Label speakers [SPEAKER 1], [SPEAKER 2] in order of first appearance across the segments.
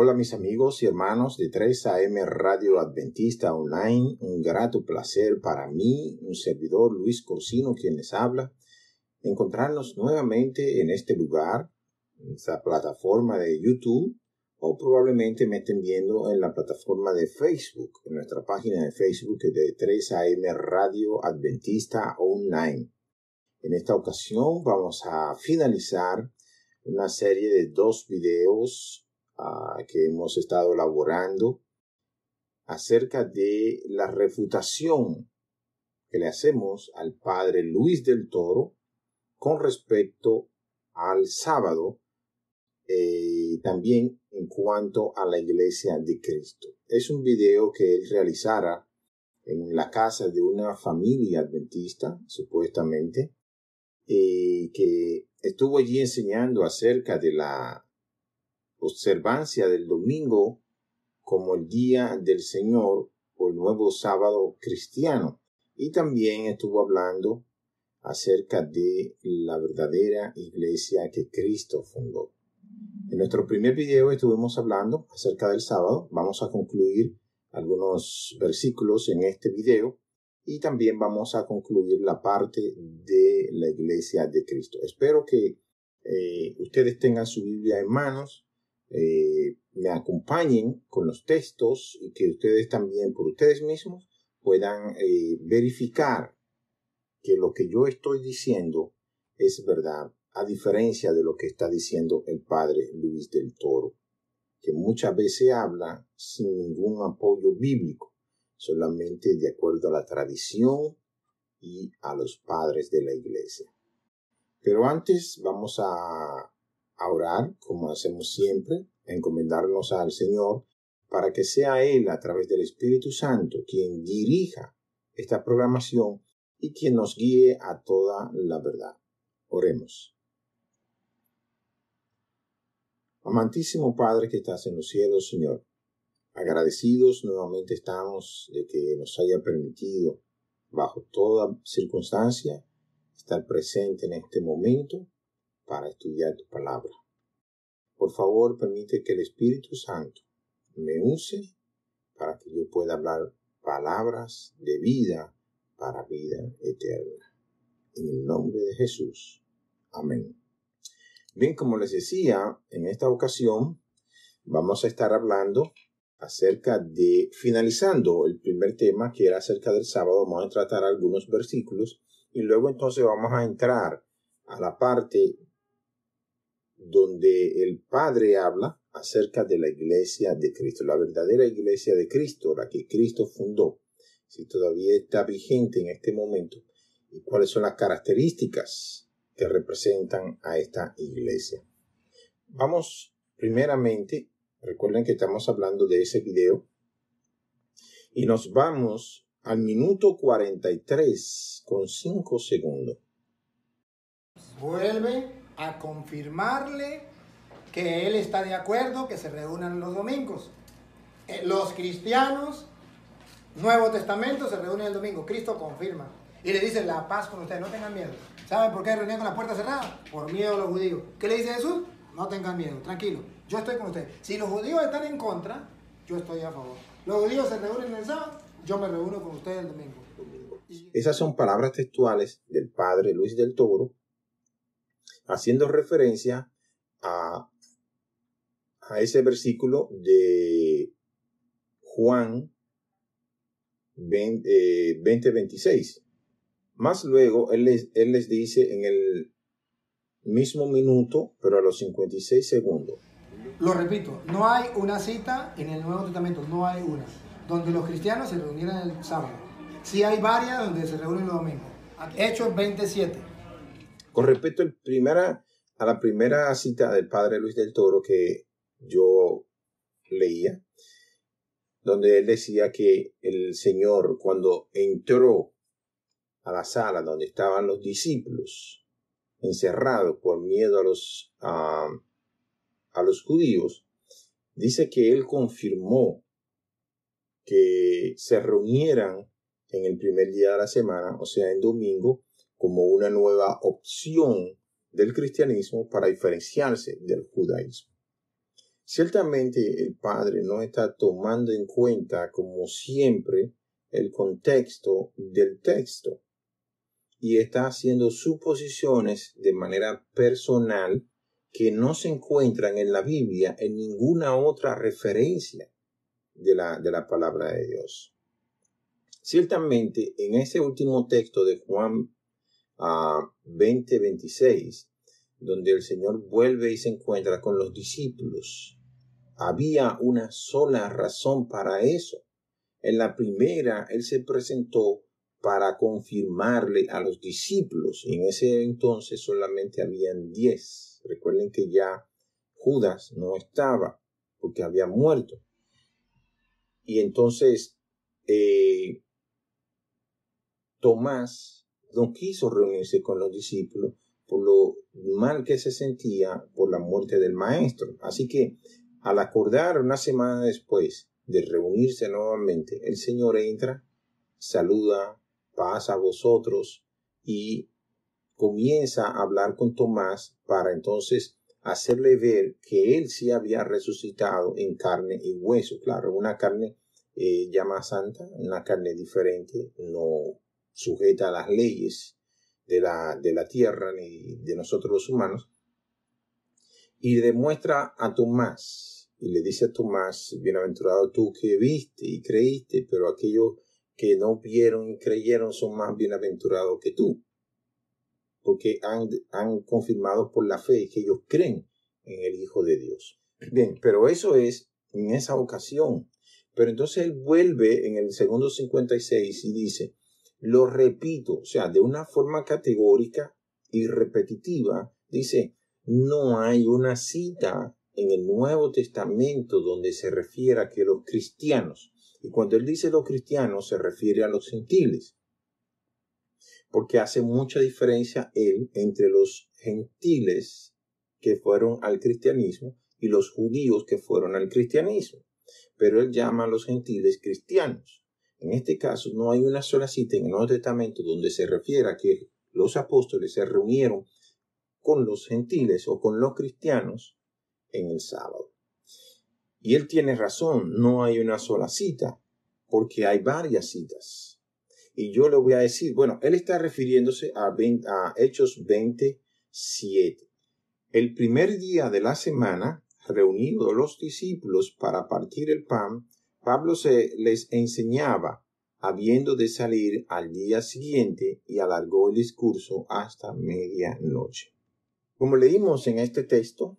[SPEAKER 1] Hola mis amigos y hermanos de 3AM Radio Adventista Online, un grato placer para mí, un servidor Luis Corsino quien les habla, encontrarnos nuevamente en este lugar, en esta plataforma de YouTube, o probablemente me estén viendo en la plataforma de Facebook, en nuestra página de Facebook de 3AM Radio Adventista Online. En esta ocasión vamos a finalizar una serie de 2 videos que hemos estado elaborando acerca de la refutación que le hacemos al padre Luis del Toro con respecto al sábado, también en cuanto a la Iglesia de Cristo. Es un video que él realizara en la casa de una familia adventista, supuestamente, que estuvo allí enseñando acerca de la observancia del domingo como el día del Señor o el nuevo sábado cristiano, y también estuvo hablando acerca de la verdadera iglesia que Cristo fundó. En nuestro primer video estuvimos hablando acerca del sábado. Vamos a concluir algunos versículos en este video y también vamos a concluir la parte de la iglesia de Cristo. Espero que ustedes tengan su Biblia en manos, me acompañen con los textos y que ustedes también por ustedes mismos puedan verificar que lo que yo estoy diciendo es verdad, a diferencia de lo que está diciendo el padre Luis del Toro, que muchas veces habla sin ningún apoyo bíblico, solamente de acuerdo a la tradición y a los padres de la iglesia. Pero antes vamos a orar, como hacemos siempre, a encomendarnos al Señor para que sea Él, a través del Espíritu Santo, quien dirija esta programación y quien nos guíe a toda la verdad. Oremos. Amantísimo Padre que estás en los cielos, Señor, agradecidos nuevamente estamos de que nos haya permitido, bajo toda circunstancia, estar presente en este momento para estudiar tu palabra. Por favor, permite que el Espíritu Santo me use para que yo pueda hablar palabras de vida para vida eterna. En el nombre de Jesús. Amén. Bien, como les decía, en esta ocasión vamos a estar hablando acerca de, finalizando el primer tema que era acerca del sábado, vamos a tratar algunos versículos y luego entonces vamos a entrar a la parte donde el Padre habla acerca de la iglesia de Cristo, la verdadera iglesia de Cristo, la que Cristo fundó, si todavía está vigente en este momento, y cuáles son las características que representan a esta iglesia. Vamos primeramente, recuerden que estamos hablando de ese video, y nos vamos al minuto 43 con 5 segundos.
[SPEAKER 2] Vuelve a confirmarle que él está de acuerdo que se reúnan los domingos. Los cristianos, Nuevo Testamento, se reúnen el domingo. Cristo confirma y le dice la paz con ustedes, no tengan miedo. ¿Saben por qué reunían con la puerta cerrada? Por miedo a los judíos. ¿Qué le dice Jesús? No tengan miedo, tranquilo, yo estoy con ustedes. Si los judíos están en contra, yo estoy a favor. Los judíos se reúnen el sábado, yo me reúno con ustedes el domingo.
[SPEAKER 1] Esas son palabras textuales del padre Luis del Toro, haciendo referencia a ese versículo de Juan 20:26. Más luego, él les dice en el mismo minuto, pero a los 56 segundos.
[SPEAKER 2] Lo repito, no hay una cita en el Nuevo Testamento, no hay una, donde los cristianos se reunieran el sábado. Sí hay varias donde se reúnen los domingos. Hechos 27.
[SPEAKER 1] Con respecto a la primera cita del padre Luis del Toro que yo leía, donde él decía que el Señor, cuando entró a la sala donde estaban los discípulos, encerrados por miedo a los judíos, dice que él confirmó que se reunieran en el primer día de la semana, o sea, en domingo, como una nueva opción del cristianismo para diferenciarse del judaísmo. Ciertamente el Padre no está tomando en cuenta, como siempre, el contexto del texto y está haciendo suposiciones de manera personal que no se encuentran en la Biblia en ninguna otra referencia de la palabra de Dios. Ciertamente, en ese último texto de Juan 20:26, donde el Señor vuelve y se encuentra con los discípulos, había una sola razón para eso. En la primera, Él se presentó para confirmarle a los discípulos. Y en ese entonces solamente habían 10. Recuerden que ya Judas no estaba porque había muerto. Y entonces Tomás no quiso reunirse con los discípulos por lo mal que se sentía por la muerte del maestro. Así que al acordar una semana después de reunirse nuevamente, el Señor entra, saluda, paz a vosotros y comienza a hablar con Tomás para entonces hacerle ver que él sí había resucitado en carne y hueso. Claro, una carne ya más santa, una carne diferente, no sujeta a las leyes de la tierra ni de nosotros los humanos. Y demuestra a Tomás, y le dice a Tomás: bienaventurado tú que viste y creíste, pero aquellos que no vieron y creyeron son más bienaventurados que tú, porque han confirmado por la fe que ellos creen en el Hijo de Dios. Bien, pero eso es en esa ocasión. Pero entonces él vuelve en el segundo 56 y dice: lo repito, o sea, de una forma categórica y repetitiva, dice: no hay una cita en el Nuevo Testamento donde se refiera a que los cristianos, y cuando él dice los cristianos se refiere a los gentiles, porque hace mucha diferencia él entre los gentiles que fueron al cristianismo y los judíos que fueron al cristianismo. Pero él llama a los gentiles cristianos. En este caso no hay una sola cita en el Nuevo Testamento donde se refiera a que los apóstoles se reunieron con los gentiles o con los cristianos en el sábado. Y él tiene razón, no hay una sola cita, porque hay varias citas. Y yo le voy a decir, bueno, él está refiriéndose a Hechos 27. El primer día de la semana, reunidos los discípulos para partir el pan, Pablo les enseñaba, habiendo de salir al día siguiente, y alargó el discurso hasta medianoche. Como leímos en este texto,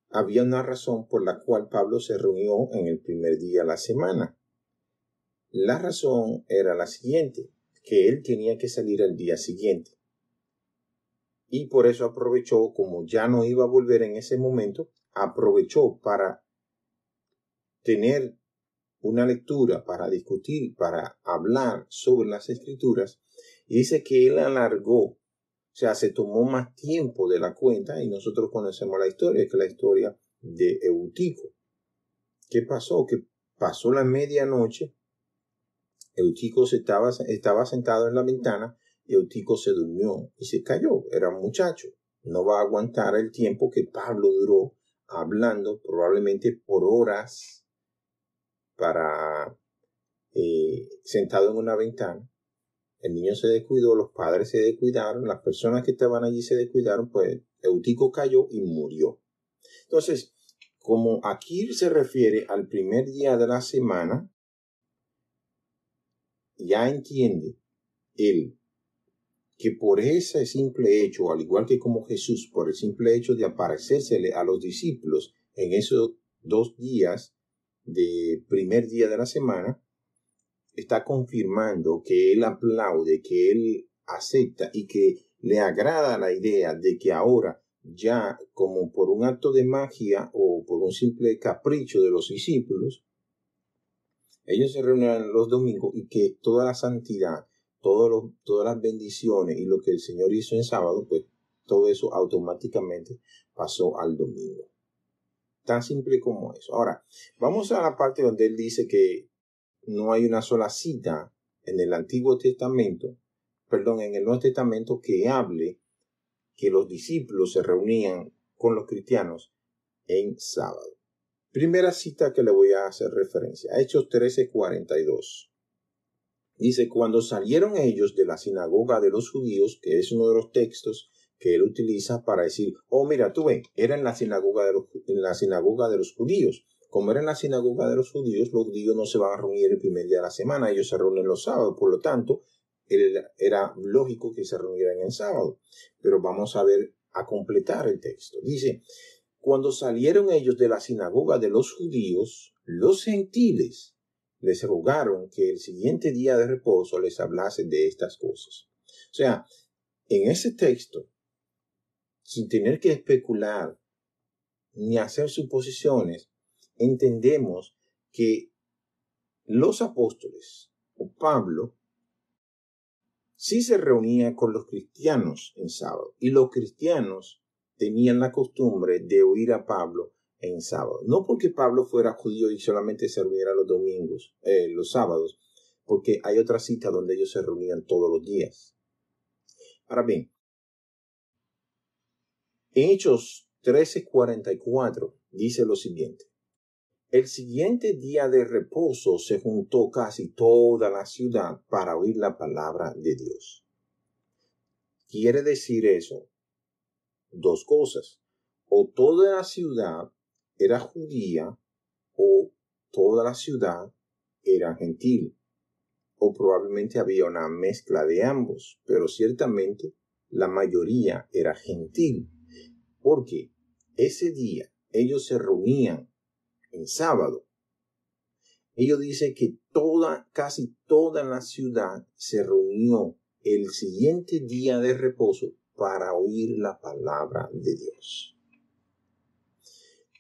[SPEAKER 1] había una razón por la cual Pablo se reunió en el primer día de la semana. La razón era la siguiente, que él tenía que salir al día siguiente. Y por eso aprovechó, como ya no iba a volver en ese momento, aprovechó para tener una lectura, para discutir, para hablar sobre las Escrituras. Y dice que él alargó, o sea, se tomó más tiempo de la cuenta, y nosotros conocemos la historia, que es la historia de Eutico. ¿Qué pasó? Que pasó la medianoche, Eutico estaba sentado en la ventana, y Eutico se durmió y se cayó. Era un muchacho. No va a aguantar el tiempo que Pablo duró hablando, probablemente por horas, sentado en una ventana. El niño se descuidó, los padres se descuidaron, las personas que estaban allí se descuidaron, pues Eutico cayó y murió. Entonces, como aquí se refiere al primer día de la semana, ya entiende él que por ese simple hecho, al igual que como Jesús, por el simple hecho de aparecérsele a los discípulos en esos 2 días de primer día de la semana, está confirmando que él aplaude, que él acepta y que le agrada la idea de que ahora, ya como por un acto de magia o por un simple capricho de los discípulos, ellos se reúnen los domingos, y que toda la santidad, todas las bendiciones y lo que el Señor hizo en sábado, pues todo eso automáticamente pasó al domingo. Tan simple como eso. Ahora, vamos a la parte donde él dice que no hay una sola cita en el Nuevo Testamento que hable que los discípulos se reunían con los cristianos en sábado. Primera cita que le voy a hacer referencia, Hechos 13:42. Dice, cuando salieron ellos de la sinagoga de los judíos, que es uno de los textos que él utiliza para decir, oh, mira, tú ves, era en la sinagoga de los judíos. Como era en la sinagoga de los judíos no se van a reunir el primer día de la semana, ellos se reúnen los sábados, por lo tanto, era lógico que se reunieran en sábado. Pero vamos a completar el texto. Dice, cuando salieron ellos de la sinagoga de los judíos, los gentiles les rogaron que el siguiente día de reposo les hablase de estas cosas. O sea, en ese texto, sin tener que especular ni hacer suposiciones, entendemos que los apóstoles o Pablo sí se reunía con los cristianos en sábado y los cristianos tenían la costumbre de oír a Pablo en sábado. No porque Pablo fuera judío y solamente se reuniera los sábados, porque hay otra cita donde ellos se reunían todos los días. Ahora bien, en Hechos 13:44 dice lo siguiente. El siguiente día de reposo se juntó casi toda la ciudad para oír la palabra de Dios. Quiere decir eso dos cosas. O toda la ciudad era judía o toda la ciudad era gentil. O probablemente había una mezcla de ambos, pero ciertamente la mayoría era gentil. Porque ese día ellos se reunían en sábado. Ellos dicen que casi toda la ciudad se reunió el siguiente día de reposo para oír la palabra de Dios.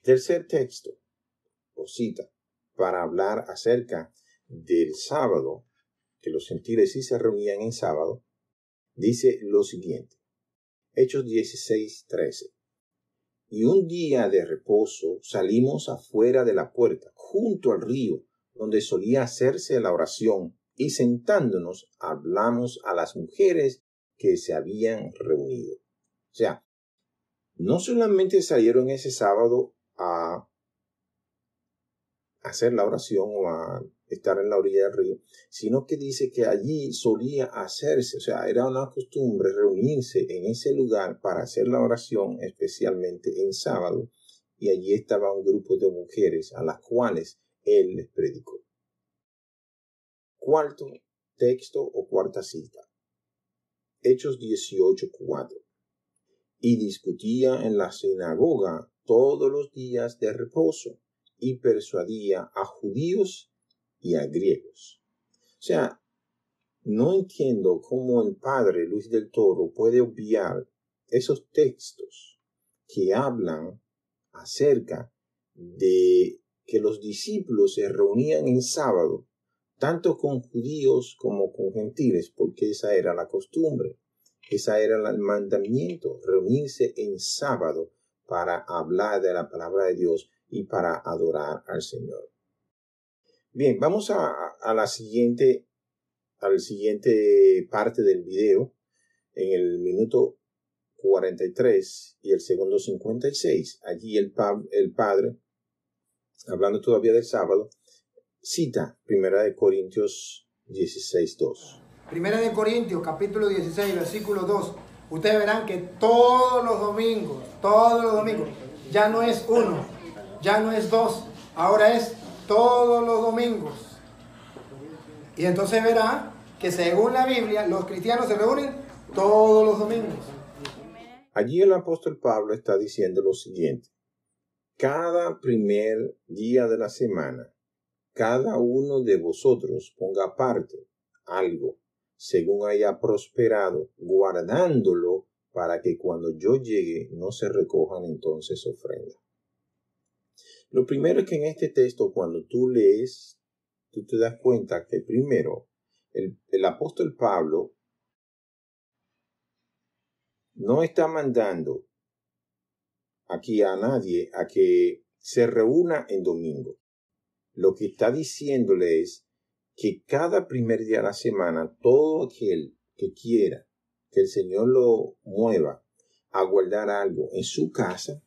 [SPEAKER 1] Tercer texto o cita para hablar acerca del sábado, que los gentiles sí se reunían en sábado, dice lo siguiente. Hechos 16:13. Y un día de reposo salimos afuera de la puerta, junto al río, donde solía hacerse la oración, y sentándonos hablamos a las mujeres que se habían reunido. O sea, no solamente salieron ese sábado a hacer la oración o a estar en la orilla del río, sino que dice que allí solía hacerse, o sea, era una costumbre reunirse en ese lugar para hacer la oración, especialmente en sábado, y allí estaba un grupo de mujeres a las cuales él les predicó. Cuarto texto o cuarta cita. Hechos 18:4. Y discutía en la sinagoga todos los días de reposo y persuadía a judíos y a griegos. O sea, no entiendo cómo el padre Luis del Toro puede obviar esos textos que hablan acerca de que los discípulos se reunían en sábado, tanto con judíos como con gentiles, porque esa era la costumbre, esa era el mandamiento, reunirse en sábado para hablar de la palabra de Dios y para adorar al Señor. Bien, vamos a la siguiente parte del video, en el minuto 43 y el segundo 56. Allí el padre, hablando todavía del sábado, cita 1 Corintios 16:2.
[SPEAKER 2] 1 Corintios, capítulo 16, versículo 2. Ustedes verán que todos los domingos, ya no es uno, ya no es dos, ahora es todos los domingos. Y entonces verá que según la Biblia, los cristianos se reúnen todos los domingos.
[SPEAKER 1] Allí el apóstol Pablo está diciendo lo siguiente. Cada primer día de la semana, cada uno de vosotros ponga aparte algo, según haya prosperado, guardándolo para que cuando yo llegue no se recojan entonces ofrendas. Lo primero es que en este texto, cuando tú lees, tú te das cuenta que primero el apóstol Pablo no está mandando aquí a nadie a que se reúna en domingo. Lo que está diciéndole es que cada primer día de la semana, todo aquel que quiera que el Señor lo mueva a guardar algo en su casa,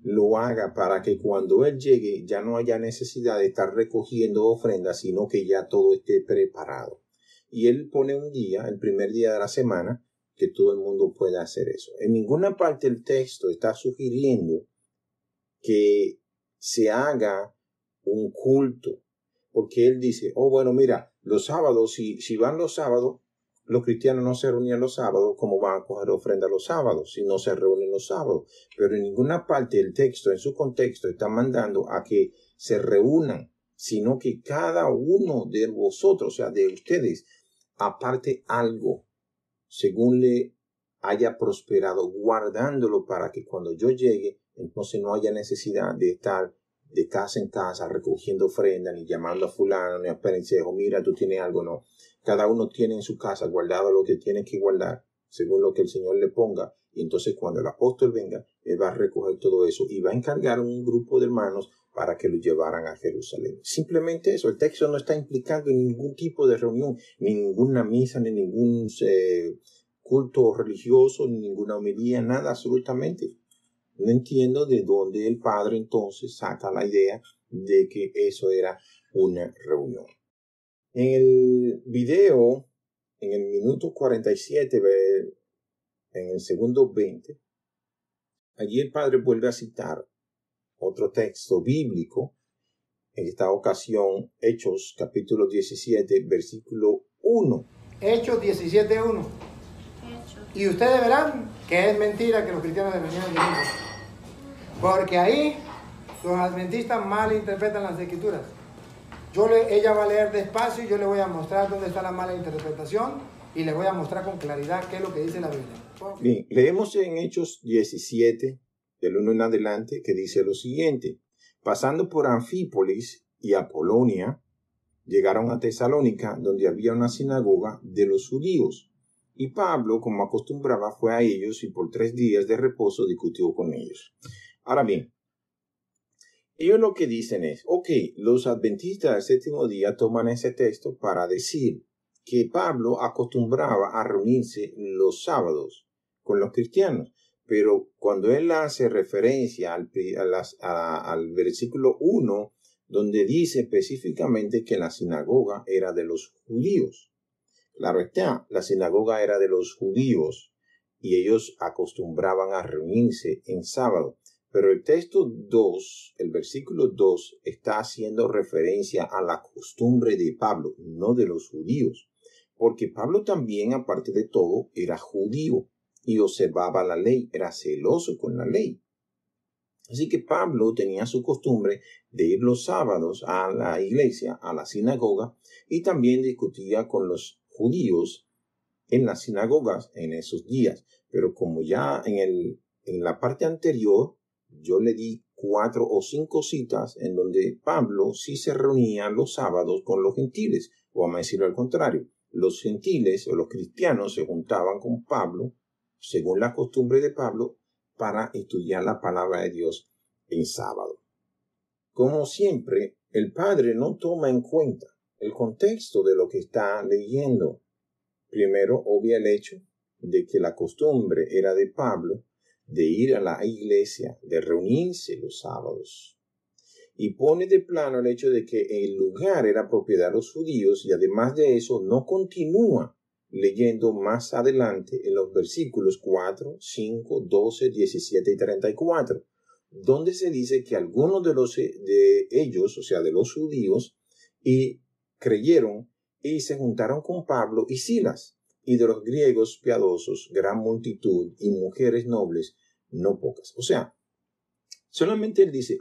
[SPEAKER 1] lo haga para que cuando Él llegue ya no haya necesidad de estar recogiendo ofrendas, sino que ya todo esté preparado. Y Él pone un día, el primer día de la semana, que todo el mundo pueda hacer eso. En ninguna parte del texto está sugiriendo que se haga un culto, porque Él dice, oh, bueno, mira, los sábados, si van los sábados, los cristianos no se reunían los sábados, ¿cómo van a coger ofrenda los sábados si no se reúnen los sábados? Pero en ninguna parte del texto, en su contexto, está mandando a que se reúnan, sino que cada uno de vosotros, o sea, de ustedes, aparte algo, según le haya prosperado, guardándolo para que cuando yo llegue, entonces no haya necesidad de estar de casa en casa recogiendo ofrenda, ni llamando a fulano, ni a perencejo, mira, tú tienes algo, no. Cada uno tiene en su casa guardado lo que tiene que guardar, según lo que el Señor le ponga. Y entonces cuando el apóstol venga, él va a recoger todo eso y va a encargar un grupo de hermanos para que lo llevaran a Jerusalén. Simplemente eso. El texto no está implicando ningún tipo de reunión, ni ninguna misa, ni ningún culto religioso, ni ninguna homilía, nada absolutamente. No entiendo de dónde el padre entonces saca la idea de que eso era una reunión. En el video, en el minuto 47, en el segundo 20, allí el padre vuelve a citar otro texto bíblico, en esta ocasión Hechos capítulo 17, versículo 1.
[SPEAKER 2] Hechos 17:1. Y ustedes verán que es mentira que los cristianos deberían el domingo. Porque ahí los adventistas malinterpretan las escrituras. Ella va a leer despacio y yo le voy a mostrar dónde está la mala interpretación y le voy a mostrar con claridad qué es lo que dice la Biblia.
[SPEAKER 1] Bien, leemos en Hechos 17, del 1 en adelante, que dice lo siguiente. Pasando por Anfípolis y Apolonia, llegaron a Tesalónica, donde había una sinagoga de los judíos. Y Pablo, como acostumbraba, fue a ellos y por 3 días de reposo discutió con ellos. Ahora bien, ellos lo que dicen es, los adventistas del séptimo día toman ese texto para decir que Pablo acostumbraba a reunirse los sábados con los cristianos, pero cuando él hace referencia al versículo 1, donde dice específicamente que la sinagoga era de los judíos. Claro está, la sinagoga era de los judíos y ellos acostumbraban a reunirse en sábado. Pero el texto 2, el versículo 2, está haciendo referencia a la costumbre de Pablo, no de los judíos. Porque Pablo también, aparte de todo, era judío y observaba la ley, era celoso con la ley. Así que Pablo tenía su costumbre de ir los sábados a la iglesia, a la sinagoga, y también discutía con los judíos en las sinagogas en esos días. Pero como ya en la parte anterior, yo le di 4 o 5 citas en donde Pablo sí se reunía los sábados con los gentiles, o vamos a decirlo al contrario, los gentiles o los cristianos se juntaban con Pablo, según la costumbre de Pablo, para estudiar la palabra de Dios en sábado. Como siempre, el padre no toma en cuenta el contexto de lo que está leyendo. Primero, obvia el hecho de que la costumbre era de Pablo de ir a la iglesia, de reunirse los sábados. Y pone de plano el hecho de que el lugar era propiedad de los judíos y además de eso no continúa leyendo más adelante en los versículos 4, 5, 12, 17 y 34, donde se dice que algunos de ellos, o sea, de los judíos, y creyeron y se juntaron con Pablo y Silas, y de los griegos piadosos, gran multitud y mujeres nobles, no pocas. O sea, solamente él dice,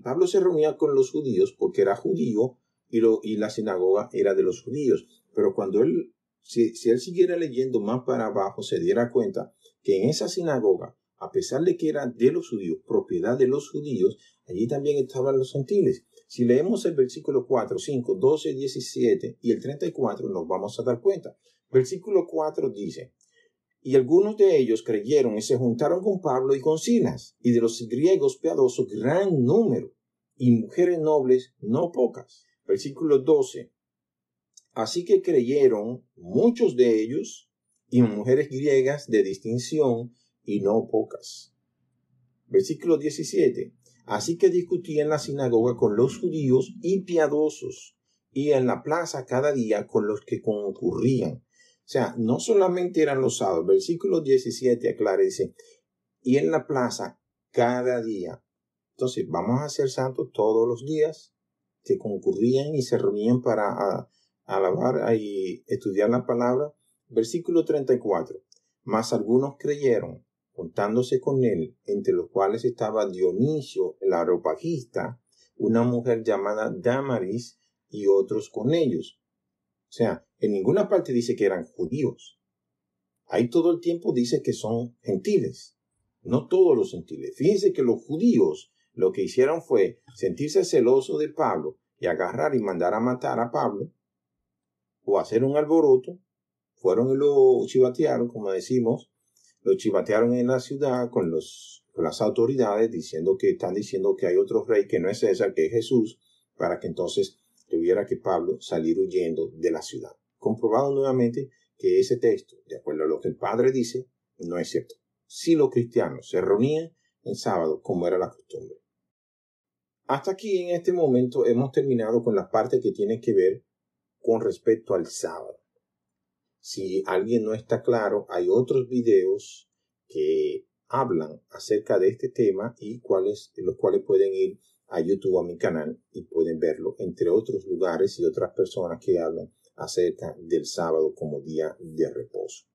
[SPEAKER 1] Pablo se reunía con los judíos porque era judío y la sinagoga era de los judíos. Pero cuando él, si él siguiera leyendo más para abajo, se diera cuenta que en esa sinagoga, a pesar de que era de los judíos, propiedad de los judíos, allí también estaban los gentiles. Si leemos el versículo 4, 5, 12, 17 y el 34, nos vamos a dar cuenta. Versículo 4 dice, y algunos de ellos creyeron y se juntaron con Pablo y con Silas, y de los griegos piadosos gran número, y mujeres nobles no pocas. Versículo 12, así que creyeron muchos de ellos, y mujeres griegas de distinción, y no pocas. Versículo 17, Así que discutía en la sinagoga con los judíos y piadosos, y en la plaza cada día con los que concurrían. O sea, no solamente eran los sábados. Versículo 17 aclara, dice, y en la plaza cada día. Entonces, vamos a ser santos todos los días, que concurrían y se reunían para alabar y estudiar la palabra. Versículo 34. Mas algunos creyeron, juntándose con él, entre los cuales estaba Dionisio el Areopagita, una mujer llamada Damaris, y otros con ellos. O sea, en ninguna parte dice que eran judíos. Ahí todo el tiempo dice que son gentiles. No todos los gentiles. Fíjense que los judíos lo que hicieron fue sentirse celosos de Pablo y agarrar y mandar a matar a Pablo o hacer un alboroto. Fueron y lo chivatearon, como decimos, lo chivatearon en la ciudad con las autoridades están diciendo que hay otro rey que no es César, que es Jesús, para que entonces tuviera que Pablo salir huyendo de la ciudad. Comprobado nuevamente que ese texto, de acuerdo a lo que el Padre dice, no es cierto. Si los cristianos se reunían en sábado, como era la costumbre. Hasta aquí en este momento hemos terminado con la parte que tiene que ver con respecto al sábado. Si alguien no está claro, hay otros videos que hablan acerca de este tema y los cuales pueden ir a YouTube, a mi canal, y pueden verlo, entre otros lugares y otras personas que hablan acerca del sábado como día de reposo.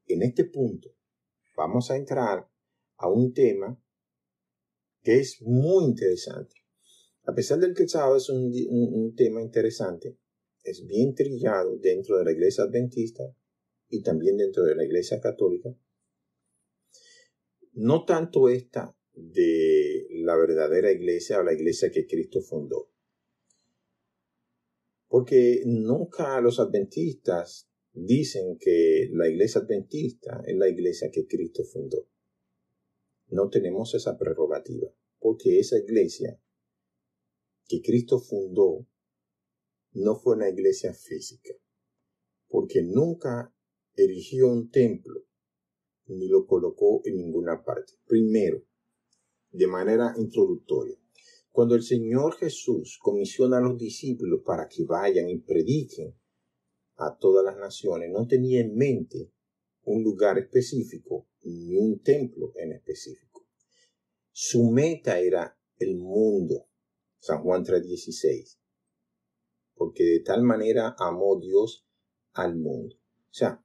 [SPEAKER 1] En este punto vamos a entrar a un tema que es muy interesante. A pesar de que el sábado es un tema interesante, es bien trillado dentro de la iglesia adventista y también dentro de la iglesia católica. No tanto esta de la verdadera iglesia o la iglesia que Cristo fundó. Porque nunca los adventistas dicen que la iglesia adventista es la iglesia que Cristo fundó. No tenemos esa prerrogativa, porque esa iglesia que Cristo fundó no fue una iglesia física, porque nunca erigió un templo ni lo colocó en ninguna parte. Primero, de manera introductoria, cuando el Señor Jesús comisiona a los discípulos para que vayan y prediquen a todas las naciones, no tenía en mente un lugar específico ni un templo en específico. Su meta era el mundo, San Juan 3:16, porque de tal manera amó Dios al mundo. O sea,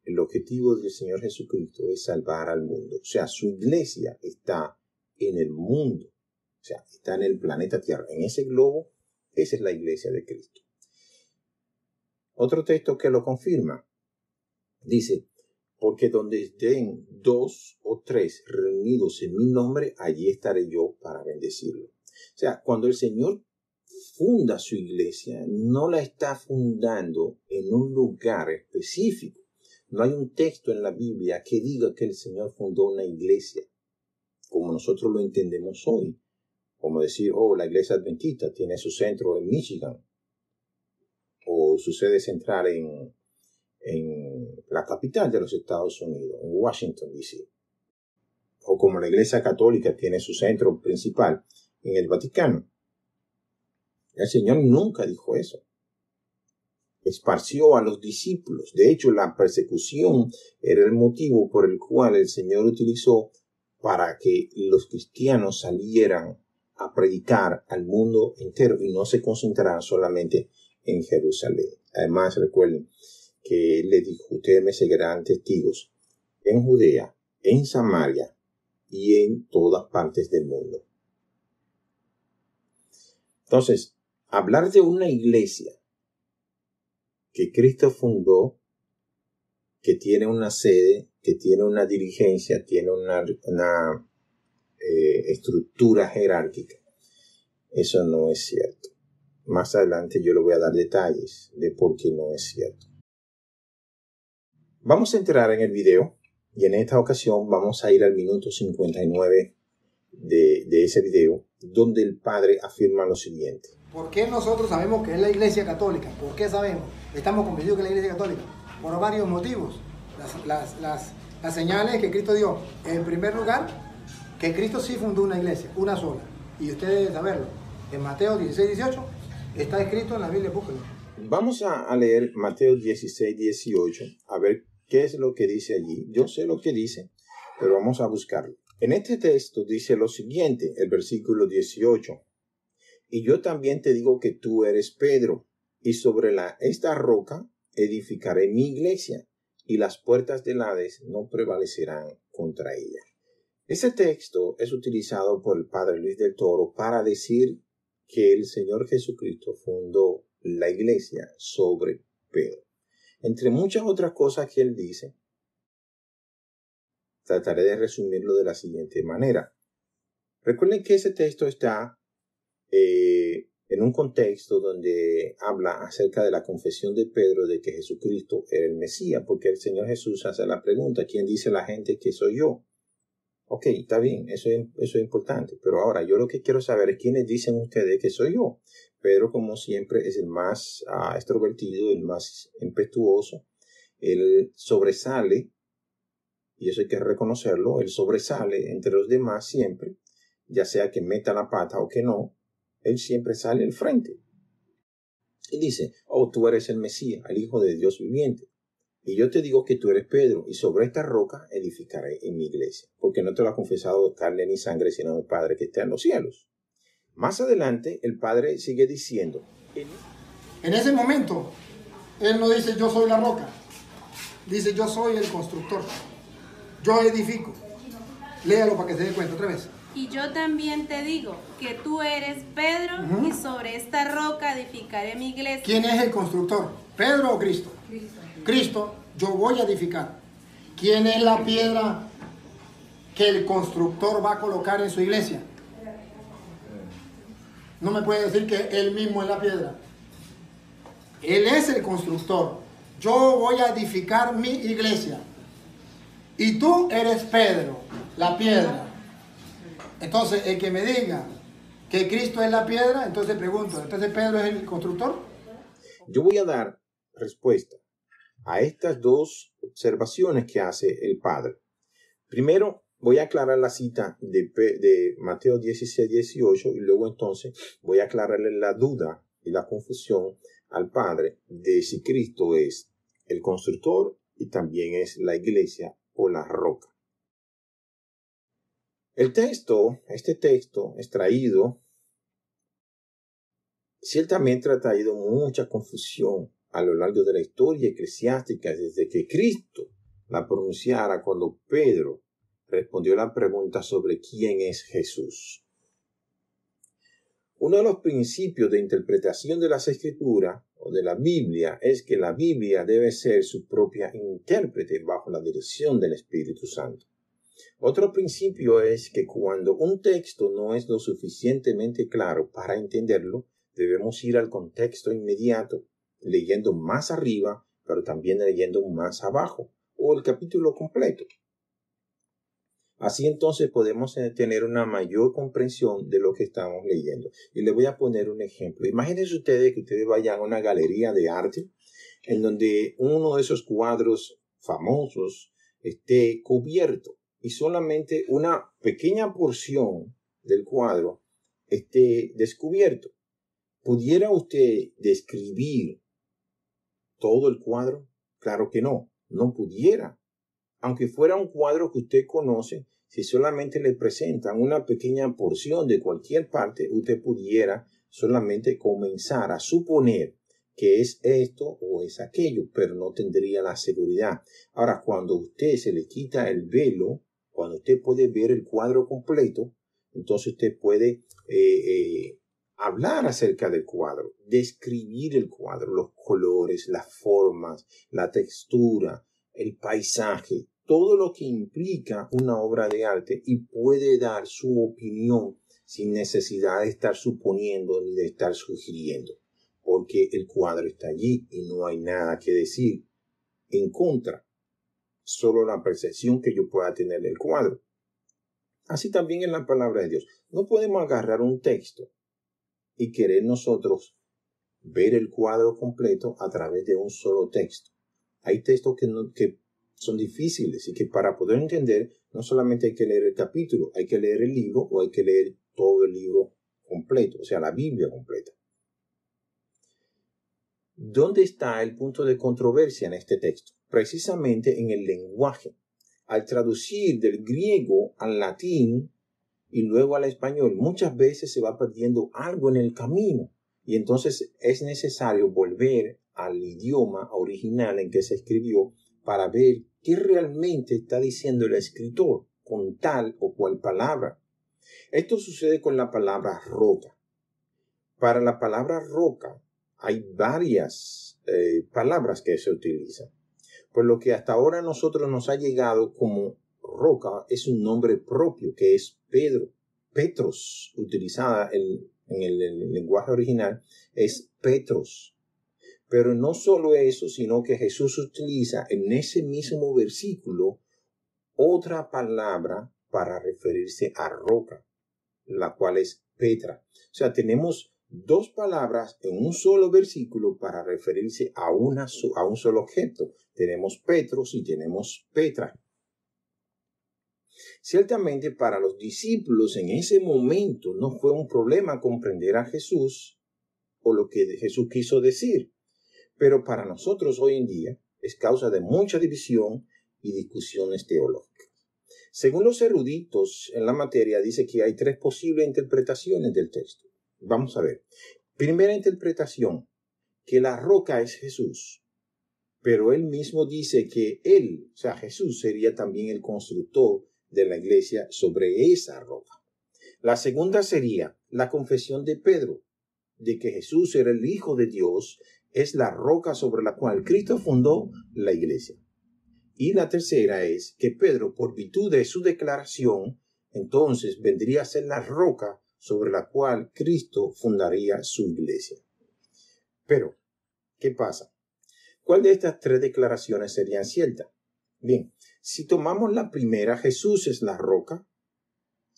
[SPEAKER 1] el objetivo del Señor Jesucristo es salvar al mundo. O sea, su iglesia está en el mundo, o sea, está en el planeta Tierra, en ese globo. Esa es la iglesia de Cristo. Otro texto que lo confirma dice, porque donde estén 2 o 3 reunidos en mi nombre, allí estaré yo para bendecirlo. O sea, cuando el Señor funda su iglesia, no la está fundando en un lugar específico. No hay un texto en la Biblia que diga que el Señor fundó una iglesia, como nosotros lo entendemos hoy. Como decir, la iglesia adventista tiene su centro en Michigan, o su sede central en la capital de los Estados Unidos, en Washington, D.C. O como la iglesia católica tiene su centro principal en el Vaticano. El Señor nunca dijo eso. Esparció a los discípulos. De hecho, la persecución era el motivo por el cual el Señor utilizó para que los cristianos salieran a predicar al mundo entero y no se concentraran solamente en Jerusalén. Además, recuerden que Él les dijo, ustedes me seguirán testigos en Judea, en Samaria y en todas partes del mundo. Entonces, hablar de una iglesia que Cristo fundó, que tiene una sede, que tiene una dirigencia, tiene una estructura jerárquica, eso no es cierto. Más adelante yo le voy a dar detalles de por qué no es cierto. Vamos a entrar en el video y en esta ocasión vamos a ir al minuto 59 de ese video, donde el Padre afirma lo siguiente.
[SPEAKER 2] ¿Por qué nosotros sabemos que es la iglesia católica? ¿Por qué sabemos? Estamos convencidos que es la iglesia católica. Por varios motivos. Las señales que Cristo dio. En primer lugar, que Cristo sí fundó una iglesia, una sola. Y ustedes deben saberlo. En Mateo 16, 18 está escrito en la Biblia, búsquenlo.
[SPEAKER 1] Vamos a leer Mateo 16, 18, a ver qué es lo que dice allí. Yo sé lo que dice, pero vamos a buscarlo. En este texto dice lo siguiente, el versículo 18. Y yo también te digo que tú eres Pedro, y sobre esta roca edificaré mi iglesia, y las puertas del Hades no prevalecerán contra ella. Ese texto es utilizado por el padre Luis del Toro para decir que el Señor Jesucristo fundó la iglesia sobre Pedro. Entre muchas otras cosas que él dice, trataré de resumirlo de la siguiente manera. Recuerden que ese texto está en un contexto donde habla acerca de la confesión de Pedro de que Jesucristo era el Mesías, porque el Señor Jesús hace la pregunta, ¿quién dice la gente que soy yo? Ok, está bien, eso es importante, pero ahora yo lo que quiero saber es quiénes dicen ustedes que soy yo. Pedro, como siempre, es el más extrovertido, el más impetuoso, él sobresale, y eso hay que reconocerlo, él sobresale entre los demás siempre, ya sea que meta la pata o que no, él siempre sale al frente. Y dice, oh, tú eres el Mesías, el Hijo de Dios viviente. Y yo te digo que tú eres Pedro, y sobre esta roca edificaré en mi iglesia, porque no te lo ha confesado carne ni sangre, sino mi Padre que está en los cielos. Más adelante, el Padre sigue diciendo.
[SPEAKER 2] En ese momento, él no dice yo soy la roca, dice yo soy el constructor, yo edifico. Léalo para que se dé cuenta otra vez.
[SPEAKER 3] Y yo también te digo que tú eres Pedro, y sobre esta roca edificaré mi iglesia.
[SPEAKER 2] ¿Quién es el constructor? ¿Pedro o Cristo? Cristo, yo voy a edificar. ¿Quién es la piedra que el constructor va a colocar en su iglesia? No me puede decir que él mismo es la piedra. Él es el constructor. Yo voy a edificar mi iglesia. Y tú eres Pedro, la piedra. Entonces, el que me diga que Cristo es la piedra, entonces pregunto, ¿entonces Pedro es el constructor?
[SPEAKER 1] Yo voy a dar respuesta a estas dos observaciones que hace el Padre. Primero, voy a aclarar la cita de Mateo 16, 18 y luego entonces voy a aclararle la duda y la confusión al Padre de si Cristo es el constructor y también es la iglesia o la roca. Este texto extraído, ciertamente ha traído mucha confusión a lo largo de la historia eclesiástica desde que Cristo la pronunciara cuando Pedro respondió la pregunta sobre quién es Jesús. Uno de los principios de interpretación de las Escrituras o de la Biblia es que la Biblia debe ser su propia intérprete bajo la dirección del Espíritu Santo. Otro principio es que cuando un texto no es lo suficientemente claro para entenderlo, debemos ir al contexto inmediato, leyendo más arriba, pero también leyendo más abajo, o el capítulo completo. Así entonces podemos tener una mayor comprensión de lo que estamos leyendo. Y les voy a poner un ejemplo. Imagínense ustedes que ustedes vayan a una galería de arte en donde uno de esos cuadros famosos esté cubierto y solamente una pequeña porción del cuadro esté descubierto. ¿Pudiera usted describir todo el cuadro? Claro que no, no pudiera. Aunque fuera un cuadro que usted conoce, si solamente le presentan una pequeña porción de cualquier parte, usted pudiera solamente comenzar a suponer que es esto o es aquello, pero no tendría la seguridad. Ahora, cuando usted se le quita el velo, cuando usted puede ver el cuadro completo, entonces usted puede hablar acerca del cuadro, describir el cuadro, los colores, las formas, la textura, el paisaje, todo lo que implica una obra de arte y puede dar su opinión sin necesidad de estar suponiendo ni de estar sugiriendo, porque el cuadro está allí y no hay nada que decir en contra, solo la percepción que yo pueda tener del cuadro. Así también en la palabra de Dios. No podemos agarrar un texto y querer nosotros ver el cuadro completo a través de un solo texto. Hay textos que son difíciles y que para poder entender no solamente hay que leer el capítulo, hay que leer el libro o hay que leer todo el libro completo, o sea, la Biblia completa. ¿Dónde está el punto de controversia en este texto? Precisamente en el lenguaje. Al traducir del griego al latín y luego al español, muchas veces se va perdiendo algo en el camino y entonces es necesario volver al idioma original en que se escribió para ver qué realmente está diciendo el escritor con tal o cual palabra. Esto sucede con la palabra roca. Para la palabra roca hay varias palabras que se utilizan. Por lo que hasta ahora a nosotros nos ha llegado como roca es un nombre propio que es Pedro. Petros, utilizada en el lenguaje original, es Petros. Pero no solo eso, sino que Jesús utiliza en ese mismo versículo otra palabra para referirse a roca, la cual es Petra. O sea, tenemos dos palabras en un solo versículo para referirse a un solo objeto. Tenemos Petros y tenemos Petra. Ciertamente para los discípulos en ese momento no fue un problema comprender a Jesús o lo que Jesús quiso decir, pero para nosotros hoy en día es causa de mucha división y discusiones teológicas. Según los eruditos en la materia, dice que hay 3 posibles interpretaciones del texto. Vamos a ver. Primera interpretación, que la roca es Jesús, pero él mismo dice que él, o sea, Jesús sería también el constructor de la iglesia sobre esa roca. La segunda sería la confesión de Pedro, de que Jesús era el Hijo de Dios, es la roca sobre la cual Cristo fundó la iglesia. Y la tercera es que Pedro, por virtud de su declaración, entonces vendría a ser la roca sobre la cual Cristo fundaría su iglesia. Pero, ¿qué pasa? ¿Cuál de estas 3 declaraciones serían ciertas? Bien, si tomamos la primera, Jesús es la roca,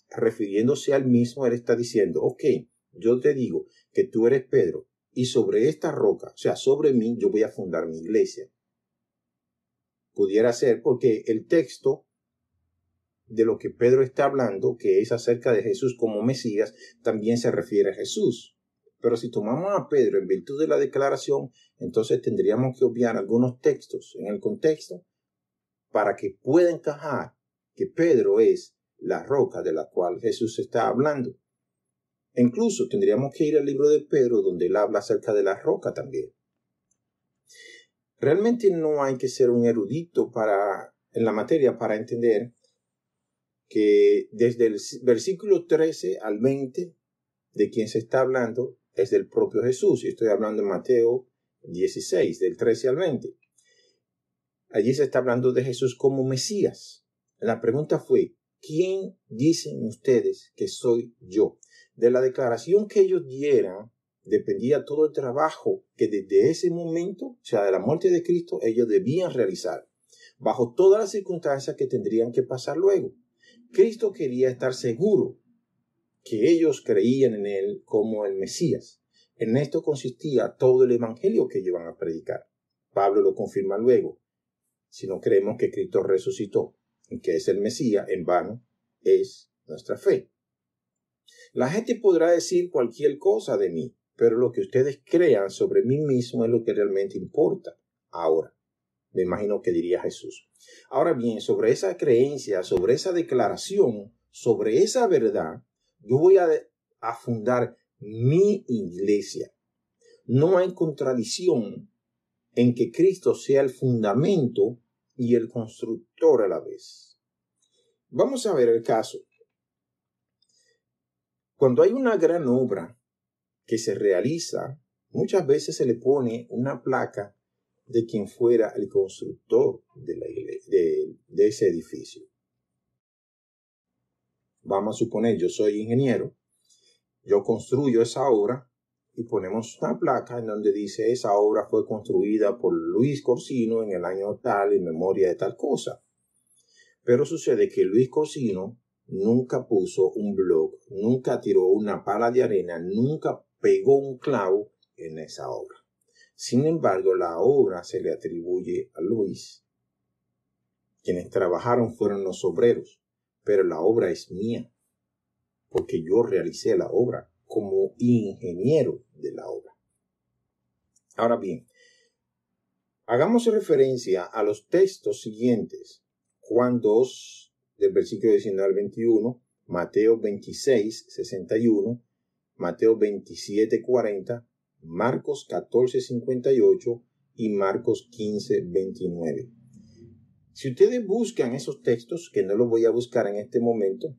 [SPEAKER 1] refiriéndose al mismo, él está diciendo, ok, yo te digo que tú eres Pedro, y sobre esta roca, o sea, sobre mí, yo voy a fundar mi iglesia. Pudiera ser porque el texto de lo que Pedro está hablando, que es acerca de Jesús como Mesías, también se refiere a Jesús. Pero si tomamos a Pedro en virtud de la declaración, entonces tendríamos que obviar algunos textos en el contexto para que pueda encajar que Pedro es la roca de la cual Jesús está hablando. E incluso tendríamos que ir al libro de Pedro donde él habla acerca de la roca también. Realmente no hay que ser un erudito en la materia para entender que desde el versículo 13 al 20 de quien se está hablando es del propio Jesús. Y estoy hablando en Mateo 16, del 13 al 20. Allí se está hablando de Jesús como Mesías. La pregunta fue, ¿quién dicen ustedes que soy yo? De la declaración que ellos dieran, dependía todo el trabajo que desde ese momento, o sea, de la muerte de Cristo, ellos debían realizar, bajo todas las circunstancias que tendrían que pasar luego. Cristo quería estar seguro que ellos creían en él como el Mesías. En esto consistía todo el evangelio que ellos iban a predicar. Pablo lo confirma luego. Si no creemos que Cristo resucitó y que es el Mesías, en vano es nuestra fe. La gente podrá decir cualquier cosa de mí, pero lo que ustedes crean sobre mí mismo es lo que realmente importa. Ahora, me imagino que diría Jesús. Ahora bien, sobre esa creencia, sobre esa declaración, sobre esa verdad, yo voy a fundar mi iglesia. No hay contradicción en que Cristo sea el fundamento y el constructor a la vez. Vamos a ver el caso. Cuando hay una gran obra que se realiza, muchas veces se le pone una placa de quien fuera el constructor de la iglesia, de ese edificio. Vamos a suponer, yo soy ingeniero, yo construyo esa obra y ponemos una placa en donde dice esa obra fue construida por Luis Corsino en el año tal en memoria de tal cosa. Pero sucede que Luis Corsino nunca puso un bloque, nunca tiró una pala de arena, nunca pegó un clavo en esa obra. Sin embargo, la obra se le atribuye a Luis. Quienes trabajaron fueron los obreros. pero la obra es mía, porque yo realicé la obra como ingeniero de la obra. Ahora bien, hagamos referencia a los textos siguientes. Juan 2, del versículo 19 al 21, Mateo 26, 61, Mateo 27, 40, Marcos 14, 58 y Marcos 15, 29. Si ustedes buscan esos textos, que no los voy a buscar en este momento,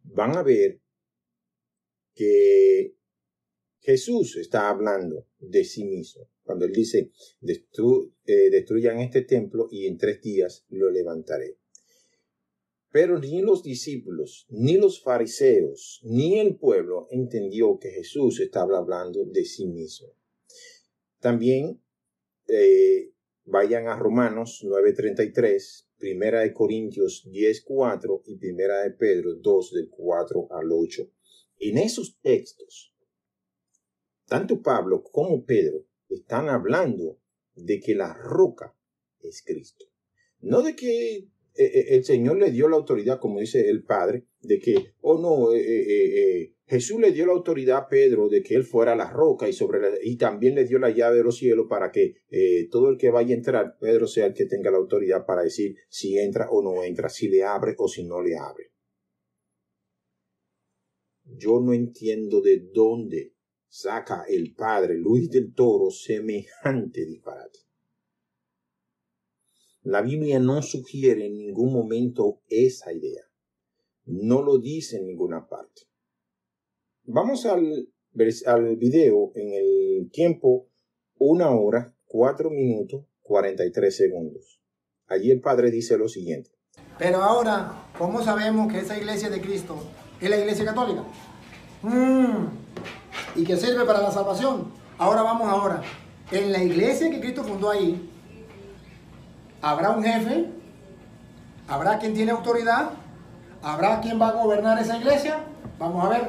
[SPEAKER 1] van a ver que Jesús está hablando de sí mismo. Cuando él dice, destruyan este templo y en 3 días lo levantaré. Pero ni los discípulos, ni los fariseos, ni el pueblo entendió que Jesús estaba hablando de sí mismo. También vayan a Romanos 9:33, Primera de Corintios 10:4 y Primera de Pedro 2 del 4 al 8. En esos textos, tanto Pablo como Pedro están hablando de que la roca es Cristo. No de que el Señor le dio la autoridad, como dice el Padre, de que, Jesús le dio la autoridad a Pedro de que él fuera la roca y también le dio la llave de los cielos para que todo el que vaya a entrar, Pedro sea el que tenga la autoridad para decir si entra o no entra, si le abre o si no le abre. Yo no entiendo de dónde saca el Padre Luis del Toro semejante disparate. La Biblia no sugiere en ningún momento esa idea. No lo dice en ninguna parte. Vamos al video en el tiempo 1 hora, 4 minutos, 43 segundos. Allí el Padre dice lo siguiente.
[SPEAKER 2] Pero ahora, ¿cómo sabemos que esa iglesia de Cristo es la iglesia católica? ¿Y que sirve para la salvación? Ahora. En la iglesia que Cristo fundó ahí, ¿habrá un jefe? ¿Habrá quien tiene autoridad? ¿Habrá quien va a gobernar esa iglesia? Vamos a ver.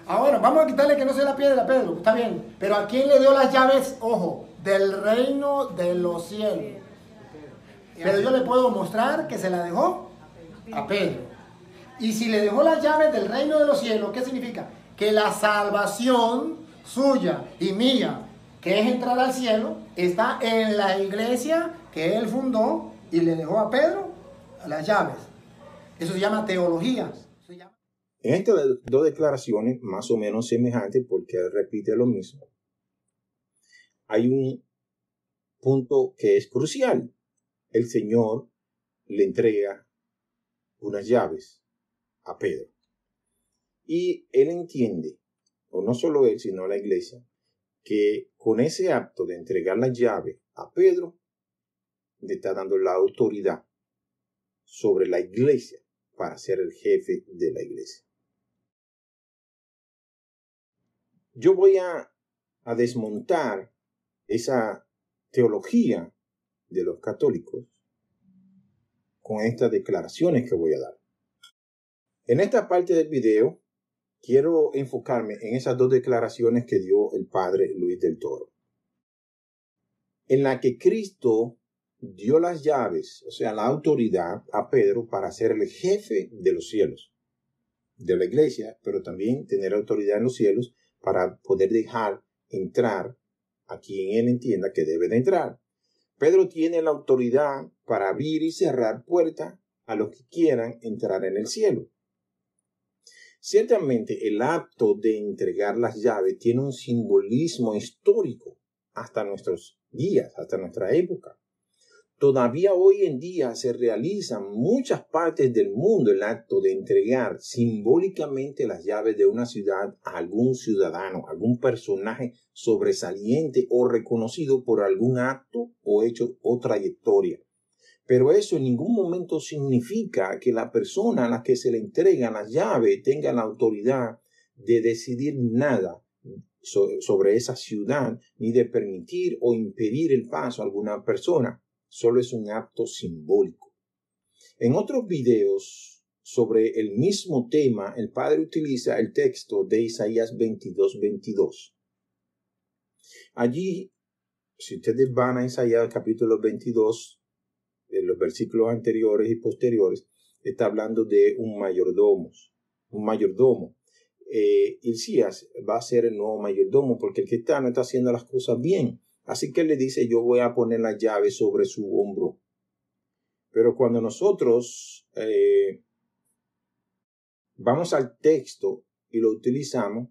[SPEAKER 2] Ahora, vamos a quitarle que no sea la piedra, Pedro. Está bien. Pero ¿a quién le dio las llaves, ojo, del reino de los cielos? Pero yo le puedo mostrar que se la dejó a Pedro. Y si le dejó las llaves del reino de los cielos, ¿qué significa? Que la salvación suya y mía, que es entrar al cielo, está en la iglesia que él fundó y le dejó a Pedro las llaves. Eso se llama teología.
[SPEAKER 1] En estas 2 declaraciones, más o menos semejantes, porque él repite lo mismo, hay un punto que es crucial. El Señor le entrega unas llaves a Pedro. Y él entiende, o no solo él, sino la iglesia, que con ese acto de entregar la llave a Pedro, le está dando la autoridad sobre la iglesia para ser el jefe de la iglesia. Yo voy a desmontar esa teología de los católicos con estas declaraciones que voy a dar. En esta parte del video quiero enfocarme en esas 2 declaraciones que dio el Padre Luis del Toro, en la que Cristo dio las llaves, o sea, la autoridad a Pedro para ser el jefe de los cielos, de la iglesia, pero también tener autoridad en los cielos para poder dejar entrar a quien él entienda que debe de entrar. Pedro tiene la autoridad para abrir y cerrar puertas a los que quieran entrar en el cielo. Ciertamente el acto de entregar las llaves tiene un simbolismo histórico hasta nuestros días, hasta nuestra época. Todavía hoy en día se realiza en muchas partes del mundo el acto de entregar simbólicamente las llaves de una ciudad a algún ciudadano, algún personaje sobresaliente o reconocido por algún acto o hecho o trayectoria. Pero eso en ningún momento significa que la persona a la que se le entregan las llaves tenga la autoridad de decidir nada sobre esa ciudad, ni de permitir o impedir el paso a alguna persona. Solo es un acto simbólico. En otros videos sobre el mismo tema, el Padre utiliza el texto de Isaías 22:22. Allí, si ustedes van a Isaías capítulo 22, en los versículos anteriores y posteriores, está hablando de un mayordomo. Un mayordomo. Hilcías va a ser el nuevo mayordomo porque el que está no está haciendo las cosas bien. Así que él le dice, yo voy a poner la llave sobre su hombro. Pero cuando nosotros vamos al texto y lo utilizamos,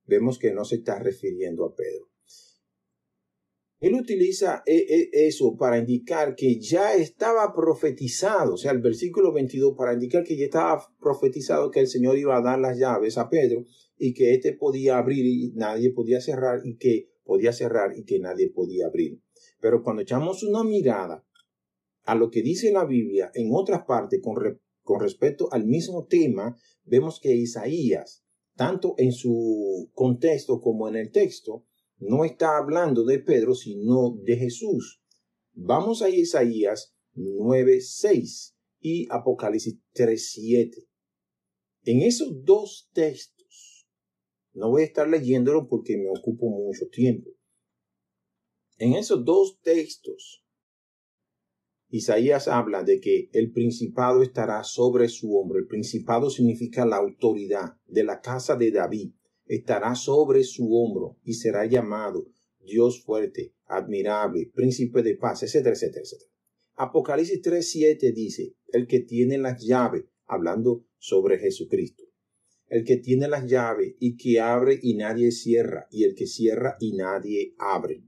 [SPEAKER 1] vemos que no se está refiriendo a Pedro. Él utiliza eso para indicar que ya estaba profetizado, o sea, el versículo 22, para indicar que ya estaba profetizado que el Señor iba a dar las llaves a Pedro y que éste podía abrir y nadie podía cerrar y que podía cerrar y que nadie podía abrir. Pero cuando echamos una mirada a lo que dice la Biblia en otras partes con respecto al mismo tema, vemos que Isaías, tanto en su contexto como en el texto, no está hablando de Pedro, sino de Jesús. Vamos a Isaías 9:6 y Apocalipsis 3:7. En esos dos textos, no voy a estar leyéndolo porque me ocupo mucho tiempo. En esos dos textos, Isaías habla de que el principado estará sobre su hombro. El principado significa la autoridad de la casa de David. Estará sobre su hombro y será llamado Dios fuerte, admirable, príncipe de paz, etcétera, etcétera, etcétera. Apocalipsis 3:7 dice, el que tiene las llaves, hablando sobre Jesucristo. El que tiene las llaves y que abre y nadie cierra, y el que cierra y nadie abre.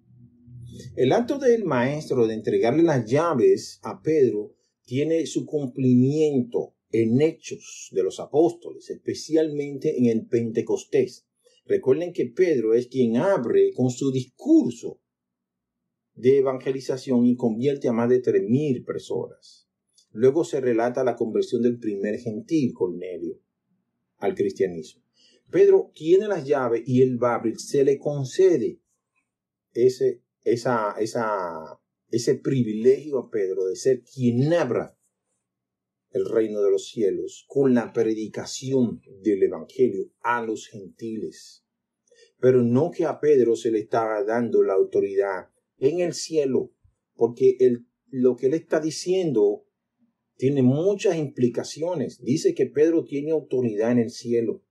[SPEAKER 1] El acto del maestro de entregarle las llaves a Pedro tiene su cumplimiento en Hechos de los Apóstoles, especialmente en el Pentecostés. Recuerden que Pedro es quien abre con su discurso de evangelización y convierte a más de 3,000 personas. Luego se relata la conversión del primer gentil, Cornelio, al cristianismo. Pedro tiene las llaves y él va a abrir. Se le concede ese privilegio a Pedro de ser quien abra el reino de los cielos con la predicación del evangelio a los gentiles. Pero no que a Pedro se le estaba dando la autoridad en el cielo, porque lo que él está diciendo tiene muchas implicaciones. Dice que Pedro tiene autoridad en el cielo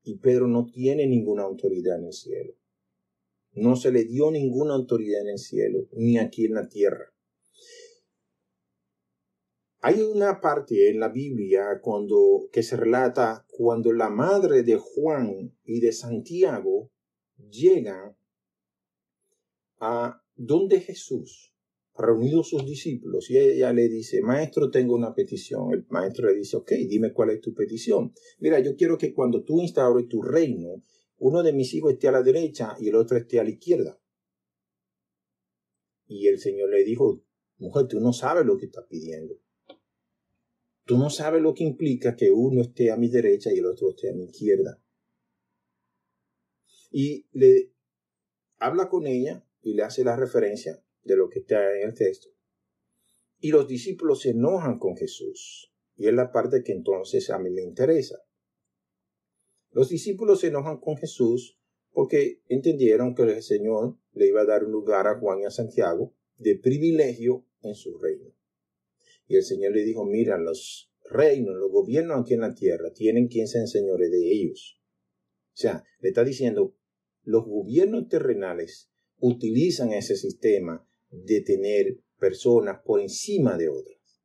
[SPEAKER 1] y Pedro no tiene ninguna autoridad en el cielo. No se le dio ninguna autoridad en el cielo, ni aquí en la tierra. Hay una parte en la Biblia que se relata cuando la madre de Juan y de Santiago llegan a donde Jesús, reunidos sus discípulos, y ella le dice, maestro, tengo una petición. El maestro le dice, ok, dime cuál es tu petición. Mira, yo quiero que cuando tú instaures tu reino, uno de mis hijos esté a la derecha y el otro esté a la izquierda. Y el Señor le dijo, mujer, tú no sabes lo que estás pidiendo. Tú no sabes lo que implica que uno esté a mi derecha y el otro esté a mi izquierda. Y le habla con ella y le hace la referencia de lo que está en el texto. Y los discípulos se enojan con Jesús. Y es la parte que entonces a mí me interesa. Los discípulos se enojan con Jesús porque entendieron que el Señor le iba a dar un lugar a Juan y a Santiago de privilegio en su reino. Y el Señor le dijo, mira, los reinos, los gobiernos aquí en la tierra tienen quien se enseñore de ellos. O sea, le está diciendo, los gobiernos terrenales utilizan ese sistema de tener personas por encima de otras.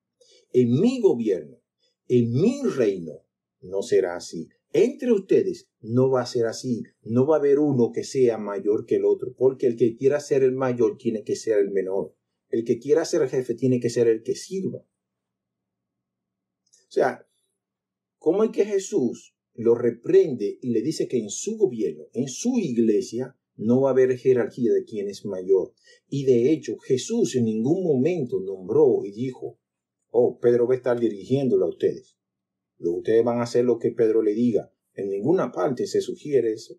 [SPEAKER 1] En mi gobierno, en mi reino, no será así. Entre ustedes no va a ser así. No va a haber uno que sea mayor que el otro, porque el que quiera ser el mayor tiene que ser el menor. El que quiera ser el jefe tiene que ser el que sirva. O sea, ¿cómo es que Jesús lo reprende y le dice que en su gobierno, en su iglesia, no va a haber jerarquía de quién es mayor? Y de hecho, Jesús en ningún momento nombró y dijo, oh, Pedro va a estar dirigiéndolo a ustedes. Ustedes van a hacer lo que Pedro le diga. En ninguna parte se sugiere eso.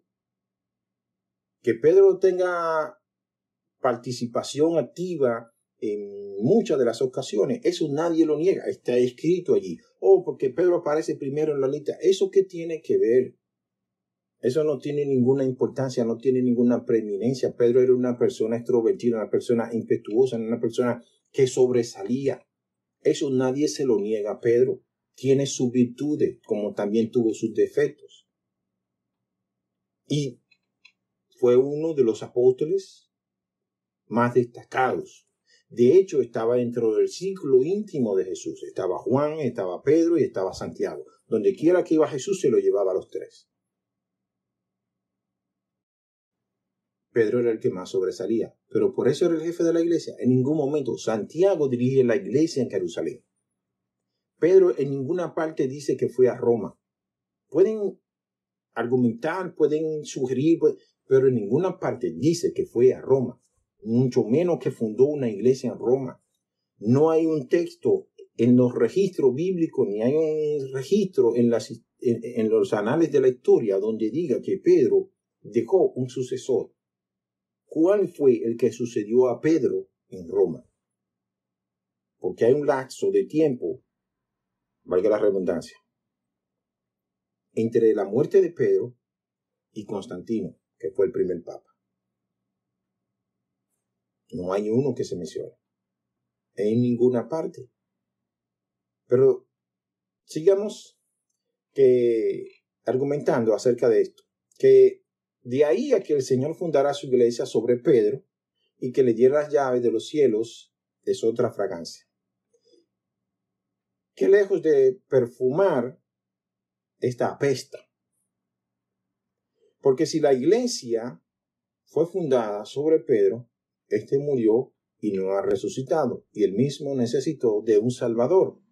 [SPEAKER 1] Que Pedro tenga participación activa en muchas de las ocasiones, eso nadie lo niega, está escrito allí. Oh, porque Pedro aparece primero en la lista. ¿Eso qué tiene que ver? Eso no tiene ninguna importancia, no tiene ninguna preeminencia. Pedro era una persona extrovertida, una persona impetuosa, una persona que sobresalía. Eso nadie se lo niega a Pedro. Tiene sus virtudes, como también tuvo sus defectos. Y fue uno de los apóstoles más destacados. De hecho, estaba dentro del círculo íntimo de Jesús. Estaba Juan, estaba Pedro y estaba Santiago. Donde quiera que iba Jesús, se lo llevaba a los tres. Pedro era el que más sobresalía, pero por eso era el jefe de la iglesia. En ningún momento Santiago dirige la iglesia en Jerusalén. Pedro en ninguna parte dice que fue a Roma. Pueden argumentar, pueden sugerir, pero en ninguna parte dice que fue a Roma. Mucho menos que fundó una iglesia en Roma. No hay un texto en los registros bíblicos, ni hay un registro en los anales de la historia donde diga que Pedro dejó un sucesor. ¿Cuál fue el que sucedió a Pedro en Roma? Porque hay un lapso de tiempo, valga la redundancia, entre la muerte de Pedro y Constantino, que fue el primer papa. No hay uno que se mencione en ninguna parte. Pero sigamos argumentando acerca de esto, que de ahí a que el Señor fundara su iglesia sobre Pedro y que le diera las llaves de los cielos es otra fragancia. Qué lejos de perfumar esta apesta. Porque si la iglesia fue fundada sobre Pedro, este murió y no ha resucitado, y él mismo necesitó de un Salvador.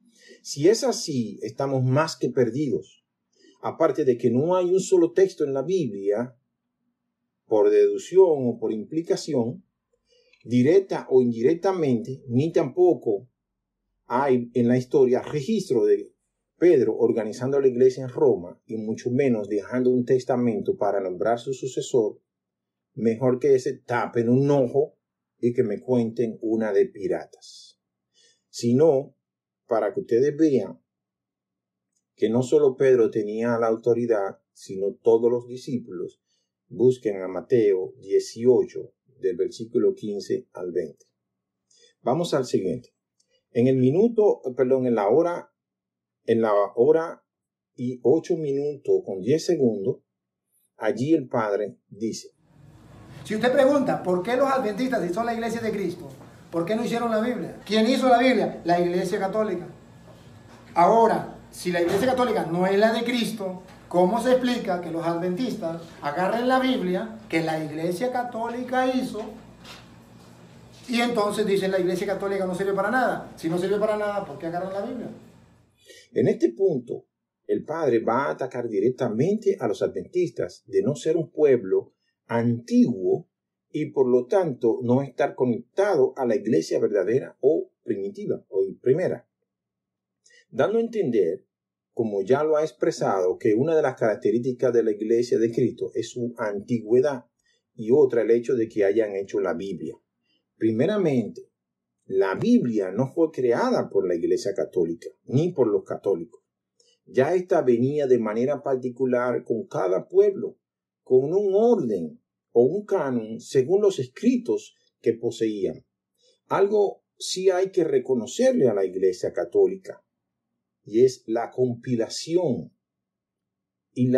[SPEAKER 1] Si es así, estamos más que perdidos. Aparte de que no hay un solo texto en la Biblia, por deducción o por implicación, directa o indirectamente, ni tampoco hay en la historia registro de Pedro organizando la iglesia en Roma, y mucho menos dejando un testamento para nombrar su sucesor. Mejor que ese tapen un ojo y que me cuenten una de piratas. Sino, para que ustedes vean que no solo Pedro tenía la autoridad, sino todos los discípulos. Busquen a Mateo 18, del versículo 15 al 20. Vamos al siguiente. En la hora y 8 minutos con 10 segundos, allí el Padre dice:
[SPEAKER 2] si usted pregunta, ¿por qué los adventistas, si son la iglesia de Cristo, por qué no hicieron la Biblia? ¿Quién hizo la Biblia? La iglesia católica. Ahora, si la iglesia católica no es la de Cristo, ¿cómo se explica que los adventistas agarren la Biblia que la iglesia católica hizo y entonces dicen la iglesia católica no sirve para nada? Si no sirve para nada, ¿por qué agarran la Biblia?
[SPEAKER 1] En este punto, el Padre va a atacar directamente a los adventistas de no ser un pueblo antiguo y por lo tanto no estar conectado a la iglesia verdadera o primitiva o primera, dando a entender, como ya lo ha expresado, que una de las características de la iglesia de Cristo es su antigüedad y otra el hecho de que hayan hecho la Biblia. Primeramente, la Biblia no fue creada por la iglesia católica ni por los católicos. Ya esta venía de manera particular con cada pueblo, con un orden o un canon según los escritos que poseían. Algo sí hay que reconocerle a la iglesia católica, y es la compilación y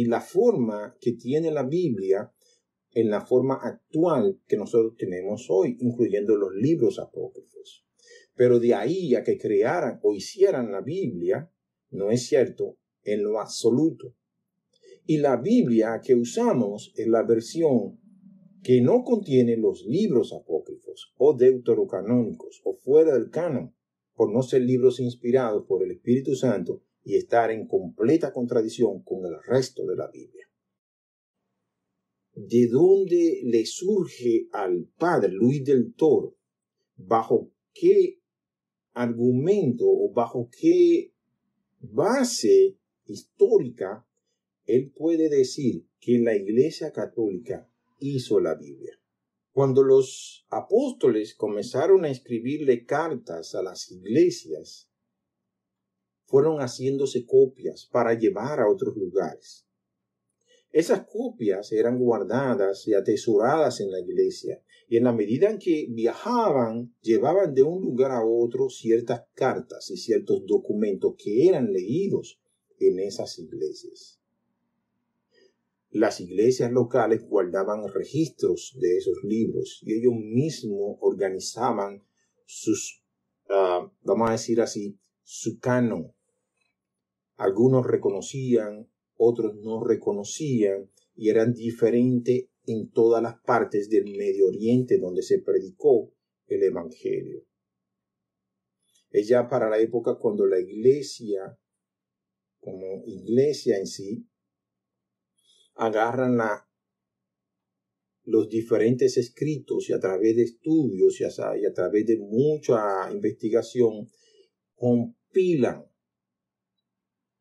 [SPEAKER 1] la forma que tiene la Biblia en la forma actual que nosotros tenemos hoy, incluyendo los libros apócrifos. Pero de ahí a que crearan o hicieran la Biblia, no es cierto en lo absoluto. Y la Biblia que usamos es la versión que no contiene los libros apócrifos o deuterocanónicos o fuera del canon, por no ser libros inspirados por el Espíritu Santo y estar en completa contradicción con el resto de la Biblia. ¿De dónde le surge al padre Luis del Toro? ¿Bajo qué argumento o bajo qué base histórica él puede decir que la Iglesia Católica hizo la Biblia? Cuando los apóstoles comenzaron a escribirle cartas a las iglesias, fueron haciéndose copias para llevar a otros lugares. Esas copias eran guardadas y atesoradas en la iglesia, y en la medida en que viajaban, llevaban de un lugar a otro ciertas cartas y ciertos documentos que eran leídos en esas iglesias. Las iglesias locales guardaban registros de esos libros y ellos mismos organizaban sus, vamos a decir así, su canon. Algunos reconocían, otros no reconocían, y eran diferentes en todas las partes del Medio Oriente donde se predicó el Evangelio. Es ya para la época cuando la iglesia, como iglesia en sí, agarran los diferentes escritos y a través de estudios y a través de mucha investigación compilan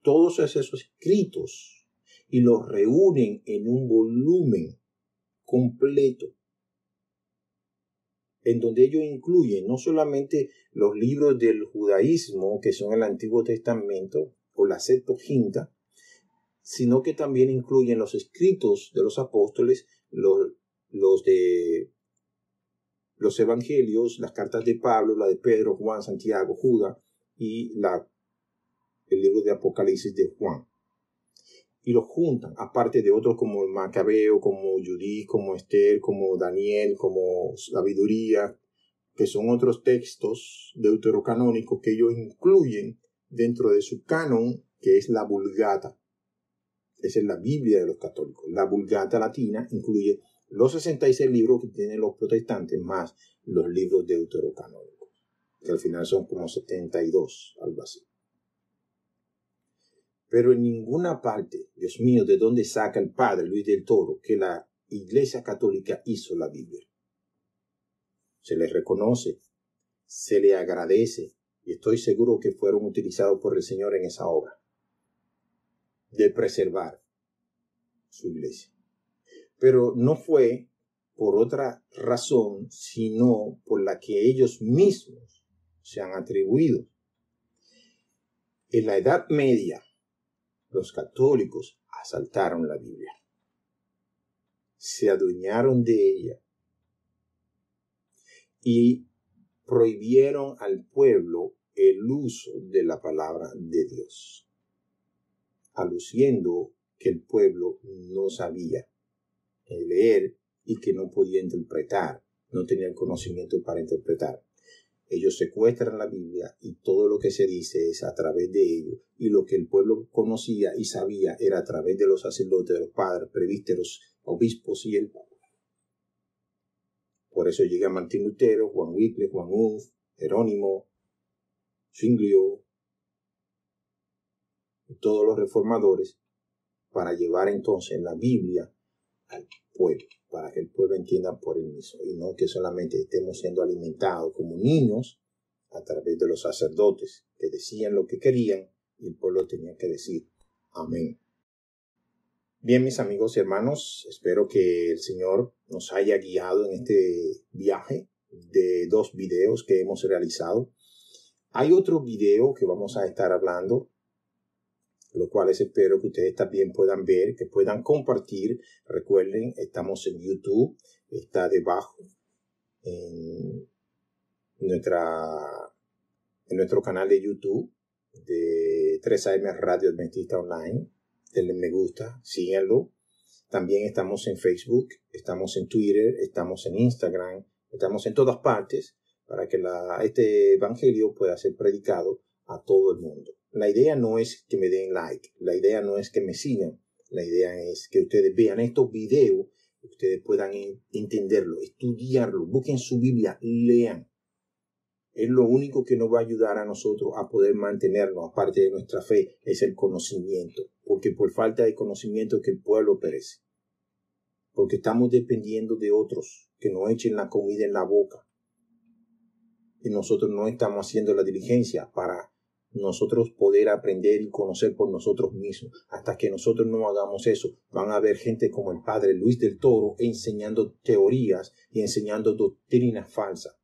[SPEAKER 1] todos esos escritos y los reúnen en un volumen completo, en donde ellos incluyen no solamente los libros del judaísmo, que son el Antiguo Testamento o la Septuaginta, sino que también incluyen los escritos de los apóstoles, los de los evangelios, las cartas de Pablo, la de Pedro, Juan, Santiago, Judas y el libro de Apocalipsis de Juan. Y los juntan, aparte de otros como el Macabeo, como Judith, como Esther, como Daniel, como Sabiduría, que son otros textos deuterocanónicos que ellos incluyen dentro de su canon, que es la Vulgata. Esa es la Biblia de los católicos. La Vulgata latina incluye los 66 libros que tienen los protestantes, más los libros deuterocanónicos, que al final son como 72, algo así. Pero en ninguna parte, Dios mío, ¿de dónde saca el padre Luis del Toro que la Iglesia Católica hizo la Biblia? Se le reconoce, se le agradece, y estoy seguro que fueron utilizados por el Señor en esa obra de preservar su iglesia. Pero no fue por otra razón, sino por la que ellos mismos se han atribuido. En la Edad Media, los católicos asaltaron la Biblia, se adueñaron de ella y prohibieron al pueblo el uso de la palabra de Dios, aluciendo que el pueblo no sabía leer y que no podía interpretar, no tenía el conocimiento para interpretar. Ellos secuestran la Biblia y todo lo que se dice es a través de ellos, y lo que el pueblo conocía y sabía era a través de los sacerdotes, de los padres, presbíteros, obispos y el papa. Por eso llega Martín Lutero, Juan Wycliffe, Juan Hus, Jerónimo, Zwinglio y todos los reformadores para llevar entonces la Biblia al pueblo, para que el pueblo entienda por él mismo y no que solamente estemos siendo alimentados como niños a través de los sacerdotes que decían lo que querían y el pueblo tenía que decir amén. Bien, mis amigos y hermanos, espero que el Señor nos haya guiado en este viaje de 2 videos que hemos realizado. Hay otro video que vamos a estar hablando, los cuales espero que ustedes también puedan ver, que puedan compartir. Recuerden, estamos en YouTube, está debajo en nuestro canal de YouTube de 3AM Radio Adventista Online. Denle me gusta, síganlo. También estamos en Facebook, estamos en Twitter, estamos en Instagram, estamos en todas partes para que este evangelio pueda ser predicado a todo el mundo. La idea no es que me den like, la idea no es que me sigan, la idea es que ustedes vean estos videos, ustedes puedan entenderlo, estudiarlo, busquen su Biblia, lean. Es lo único que nos va a ayudar a nosotros a poder mantenernos, aparte de nuestra fe, es el conocimiento, porque por falta de conocimiento es que el pueblo perece, porque estamos dependiendo de otros que nos echen la comida en la boca y nosotros no estamos haciendo la diligencia para nosotros poder aprender y conocer por nosotros mismos. Hasta que nosotros no hagamos eso, van a haber gente como el padre Luis del Toro enseñando teorías y enseñando doctrinas falsas.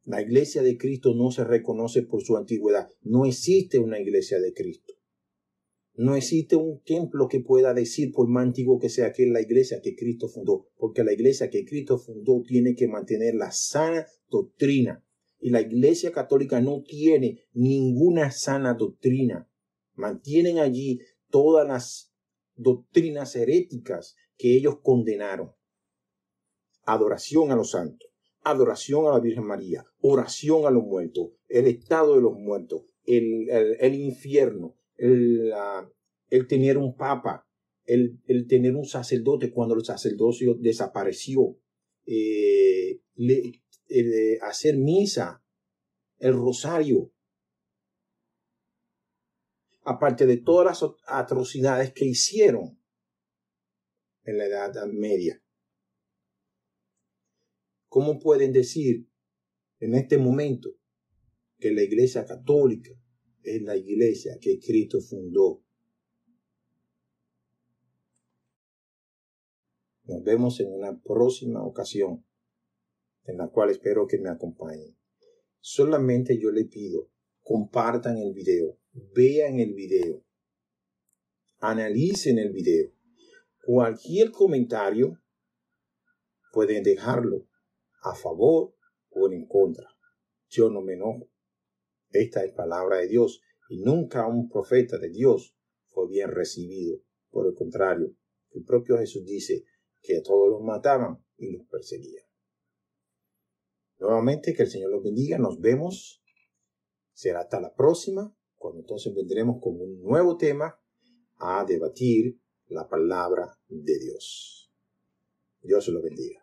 [SPEAKER 1] La iglesia de Cristo no se reconoce por su antigüedad. No existe una iglesia de Cristo. No existe un templo que pueda decir, por más antiguo que sea, que es la iglesia que Cristo fundó, porque la iglesia que Cristo fundó tiene que mantener la sana doctrina. Y la iglesia católica no tiene ninguna sana doctrina. Mantienen allí todas las doctrinas heréticas que ellos condenaron. Adoración a los santos, adoración a la Virgen María, oración a los muertos, el estado de los muertos, el infierno, el tener un papa, el tener un sacerdote cuando el sacerdocio desapareció, hacer misa, el rosario, aparte de todas las atrocidades que hicieron en la Edad Media. ¿Cómo pueden decir en este momento que la Iglesia Católica es la iglesia que Cristo fundó? Nos vemos en una próxima ocasión, en la cual espero que me acompañen. Solamente yo le pido, compartan el video, vean el video, analicen el video. Cualquier comentario pueden dejarlo a favor o en contra. Yo no me enojo. Esta es palabra de Dios y nunca un profeta de Dios fue bien recibido. Por el contrario, el propio Jesús dice que a todos los mataban y los perseguían. Nuevamente, que el Señor los bendiga. Nos vemos. Será hasta la próxima, cuando entonces vendremos con un nuevo tema a debatir la palabra de Dios. Dios los bendiga.